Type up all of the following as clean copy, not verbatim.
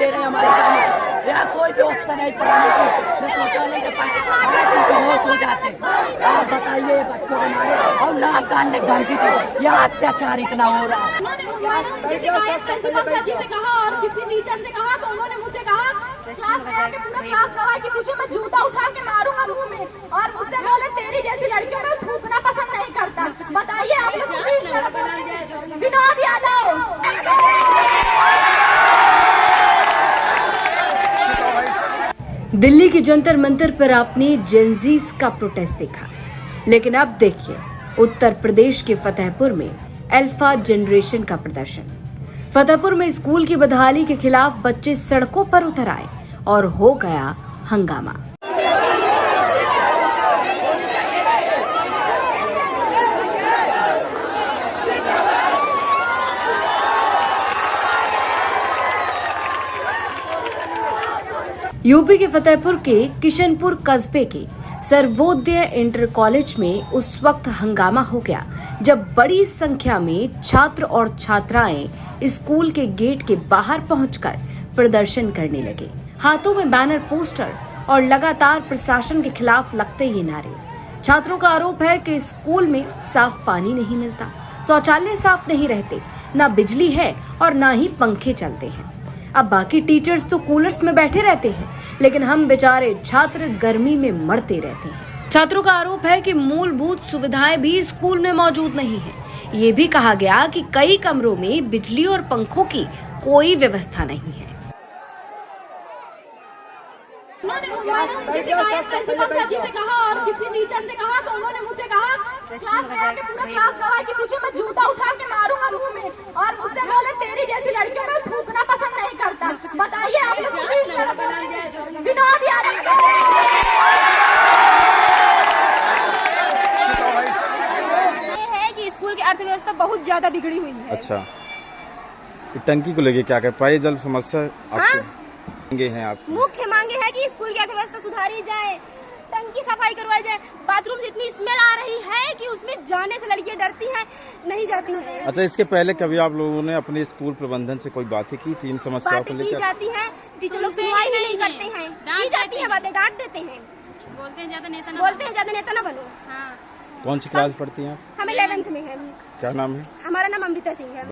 दे रहे हैं हमारे सामने, यहाँ कोई व्यवस्था नहीं पढ़ाने की। मैं शौचालय के पास बेहोश हो जाते। आप बताइए बच्चों को मारे और नाक कान में धमकी थी, यहाँ अत्याचार इतना हो रहा है। और किसी टीचर से कहा तो उन्होंने मुझसे कहा कि तुझे मैं जूता उठा के मारूंगा मुंह में, और मुझसे बोले तेरी जैसी लड़कियों में थूकना पसंद नहीं करता। बताइए आप लोग। विनोद यादव। दिल्ली के जंतर मंतर पर आपने जेनजीज का प्रोटेस्ट देखा, लेकिन अब देखिए उत्तर प्रदेश के फतेहपुर में अल्फा जनरेशन का प्रदर्शन। फतेहपुर में स्कूल की बदहाली के खिलाफ बच्चे सड़कों पर उतर आए और हो गया हंगामा। यूपी के फतेहपुर के किशनपुर कस्बे के सर्वोदय इंटर कॉलेज में उस वक्त हंगामा हो गया जब बड़ी संख्या में छात्र और छात्राएं स्कूल के गेट के बाहर पहुंचकर प्रदर्शन करने लगे। हाथों में बैनर, पोस्टर और लगातार प्रशासन के खिलाफ लगते ये नारे। छात्रों का आरोप है कि स्कूल में साफ पानी नहीं मिलता, शौचालय साफ नहीं रहते, न बिजली है और न ही पंखे चलते हैं। अब बाकी टीचर्स तो कूलर्स में बैठे रहते हैं, लेकिन हम बेचारे छात्र गर्मी में मरते रहते हैं। छात्रों का आरोप है कि मूलभूत सुविधाएं भी स्कूल में मौजूद नहीं है। ये भी कहा गया कि कई कमरों में बिजली और पंखों की कोई व्यवस्था नहीं है। और किसी टीचर से कहा तो उन्होंने मुझसे कहा कि तुझे मैं जूता उठा के मारूंगा मुंह में, और मुझसे बोले तेरी जैसी लड़कियों में थूकना पसंद नहीं करता। बताइए आप लोग। विनोद यादव। ये है कि स्कूल की अर्थव्यवस्था बहुत ज्यादा बिगड़ी हुई है। अच्छा, टंकी को लेके क्या कह पाए जल समस्या आपके हैं आप? मुख्य मांगे है कि स्कूल की अर्थव्यवस्था सुधारी जाए, टंकी सफाई करवाई जाए। बाथरूम से इतनी स्मेल आ रही है कि उसमें जाने से लड़कियां डरती हैं, नहीं जाती हैं। अच्छा, इसके पहले कभी आप लोगों ने अपने स्कूल प्रबंधन से कोई बातें की थी इन समस्याओं को लेकर? की जाती है, टीचर लोग सुनवाई ही नहीं करते हैं, की जाती है बातें, डांट देते हैं, बोलते हैं ज्यादा नेता न बनो। हाँ। कौन सी क्लास पढ़ती हैं आप? हम 11th में हैं। क्या नाम है? हमारा नाम अमृता सिंह है।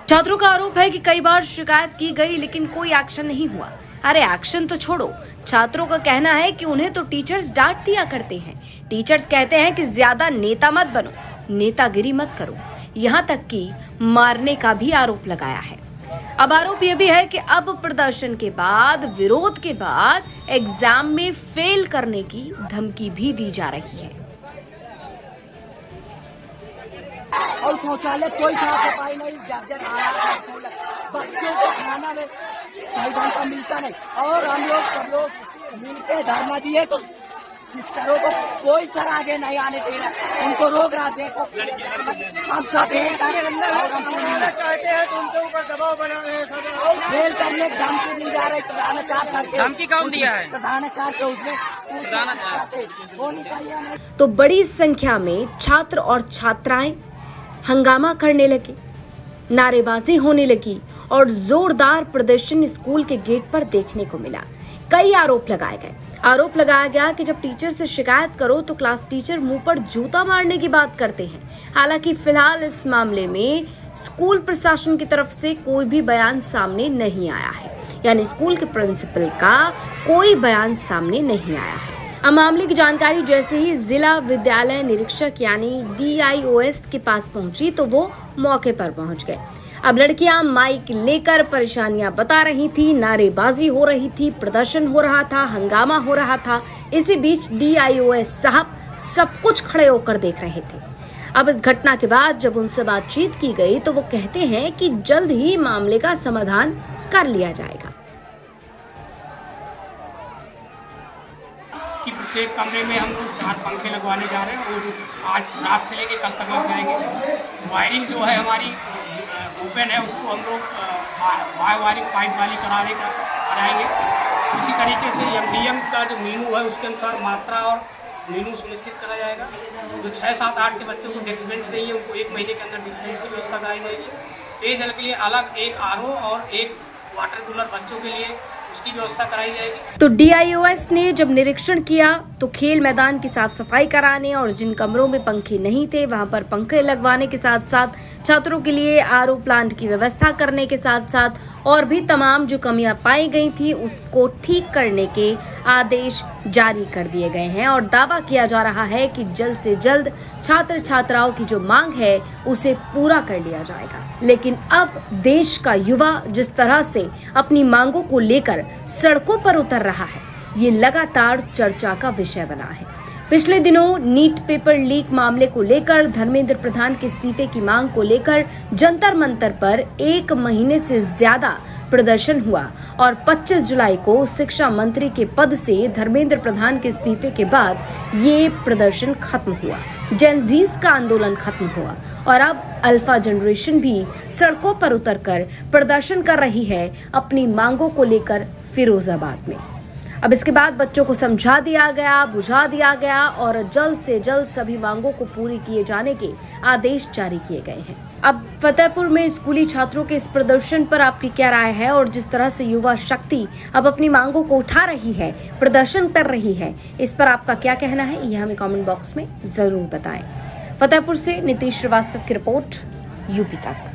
छात्रों का आरोप है कि कई बार शिकायत की गई लेकिन कोई एक्शन नहीं हुआ। अरे एक्शन तो छोड़ो, छात्रों का कहना है कि उन्हें तो टीचर्स डांट दिया करते हैं। टीचर्स कहते हैं कि ज्यादा नेता मत बनो, नेतागिरी मत करो, यहाँ तक कि मारने का भी आरोप लगाया है। अब आरोप यह भी है कि अब प्रदर्शन के बाद, विरोध के बाद एग्जाम में फेल करने की धमकी भी दी जा रही है। और शौचालय कोई साफ सफाई नहीं, जर्जर बच्चों को खाना में सही ढंग का मिलता नहीं। और हम लोग सब लोग मिलकर धरना दिए तो सिस्टरों को कोई तरह आगे नहीं आने दे रहा, उनको रोक रहा। देखो हम सब फेल करने धमकी दी जा रही। प्रधानाचार्य करके धमकी कौन दिया है? प्रधानाचार्य उसमें तो बड़ी संख्या में छात्र और छात्राएं हंगामा करने लगे, नारेबाजी होने लगी और जोरदार प्रदर्शन स्कूल के गेट पर देखने को मिला। कई आरोप लगाए गए। आरोप लगाया गया कि जब टीचर से शिकायत करो तो क्लास टीचर मुंह पर जूता मारने की बात करते हैं। हालांकि फिलहाल इस मामले में स्कूल प्रशासन की तरफ से कोई भी बयान सामने नहीं आया है, यानी स्कूल के प्रिंसिपल का कोई बयान सामने नहीं आया है। अब मामले की जानकारी जैसे ही जिला विद्यालय निरीक्षक यानी DIOS के पास पहुंची तो वो मौके पर पहुंच गए। अब लड़कियां माइक लेकर परेशानियां बता रही थी, नारेबाजी हो रही थी, प्रदर्शन हो रहा था, हंगामा हो रहा था। इसी बीच DIOS साहब सब कुछ खड़े होकर देख रहे थे। अब इस घटना के बाद जब उनसे बातचीत की गई तो वो कहते हैं कि जल्द ही मामले का समाधान कर लिया जाएगा। कि प्रत्येक कमरे में हम लोग 4 पंखे लगवाने जा रहे हैं, और आज रात से लेके कल तक लग जाएंगे। वायरिंग जो है हमारी ओपन है, उसको हम लोग वायरिंग पाइप वाली कराएंगे। उसी तरीके से MDM का जो मेनू है उसके अनुसार मात्रा और मेनू सुनिश्चित करा जाएगा। जो 6, 7, 8 के बच्चों को डेस्क बेंच चाहिए उनको 1 महीने के अंदर डेस्क बेंच की व्यवस्था कराई जाएगी। पेयजल के लिए अलग एक RO और एक वाटर कूलर बच्चों के लिए उसकी व्यवस्था कराई जाएगी। तो DIOS ने जब निरीक्षण किया तो खेल मैदान की साफ सफाई कराने और जिन कमरों में पंखे नहीं थे वहां पर पंखे लगवाने के साथ साथ छात्रों के लिए RO प्लांट की व्यवस्था करने के साथ साथ और भी तमाम जो कमियां पाई गई थी उसको ठीक करने के आदेश जारी कर दिए गए हैं और दावा किया जा रहा है कि जल्द से जल्द छात्र छात्राओं की जो मांग है उसे पूरा कर लिया जाएगा। लेकिन अब देश का युवा जिस तरह से अपनी मांगों को लेकर सड़कों पर उतर रहा है ये लगातार चर्चा का विषय बना है। पिछले दिनों नीट पेपर लीक मामले को लेकर धर्मेंद्र प्रधान के इस्तीफे की मांग को लेकर जंतर मंतर पर 1 महीने से ज्यादा प्रदर्शन हुआ और 25 जुलाई को शिक्षा मंत्री के पद से धर्मेंद्र प्रधान के इस्तीफे के बाद ये प्रदर्शन खत्म हुआ, जेन ज़ीस का आंदोलन खत्म हुआ और अब अल्फा जनरेशन भी सड़कों पर उतरकर प्रदर्शन कर रही है अपनी मांगों को लेकर फिरोजाबाद में। अब इसके बाद बच्चों को समझा दिया गया, बुझा दिया गया और जल्द से जल्द सभी मांगों को पूरी किए जाने के आदेश जारी किए गए हैं। अब फतेहपुर में स्कूली छात्रों के इस प्रदर्शन पर आपकी क्या राय है और जिस तरह से युवा शक्ति अब अपनी मांगों को उठा रही है, प्रदर्शन कर रही है, इस पर आपका क्या कहना है ये हमें कमेंट बॉक्स में जरूर बताएं। फतेहपुर से नीतीश श्रीवास्तव की रिपोर्ट, यूपी तक।